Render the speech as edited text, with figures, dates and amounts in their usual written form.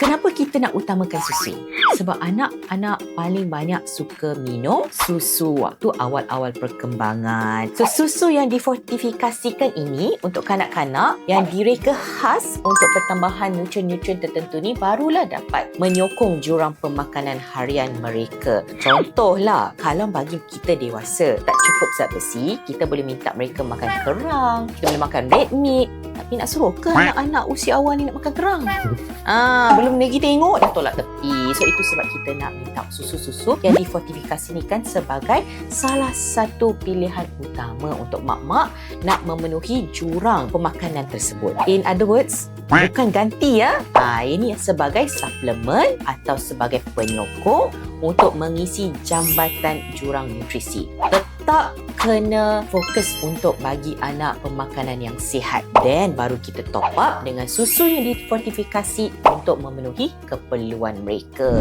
Kenapa kita nak utamakan susu? Sebab anak-anak paling banyak suka minum susu waktu awal-awal perkembangan. So, susu yang difortifikasikan ini untuk kanak-kanak yang direka khas untuk pertambahan nutrien-nutrien tertentu ni barulah dapat menyokong jurang pemakanan harian mereka. Contohlah, kalau bagi kita dewasa tak cukup zat besi, kita boleh minta mereka makan kerang, kita boleh makan red meat. Tapi nak suruh ke anak-anak usia awal ni nak makan kerang? Belum lagi tengok dah tolak tepi. So itu sebab kita nak minta susu-susu yang difortifikasi ni kan sebagai salah satu pilihan utama untuk mak-mak nak memenuhi jurang pemakanan tersebut. In other words, bukan ganti ya. Ini sebagai suplemen atau sebagai penyokong untuk mengisi jambatan jurang nutrisi. Tetap kena fokus untuk bagi anak pemakanan yang sihat. Dan baru kita top up dengan susu yang difortifikasi untuk memenuhi keperluan mereka.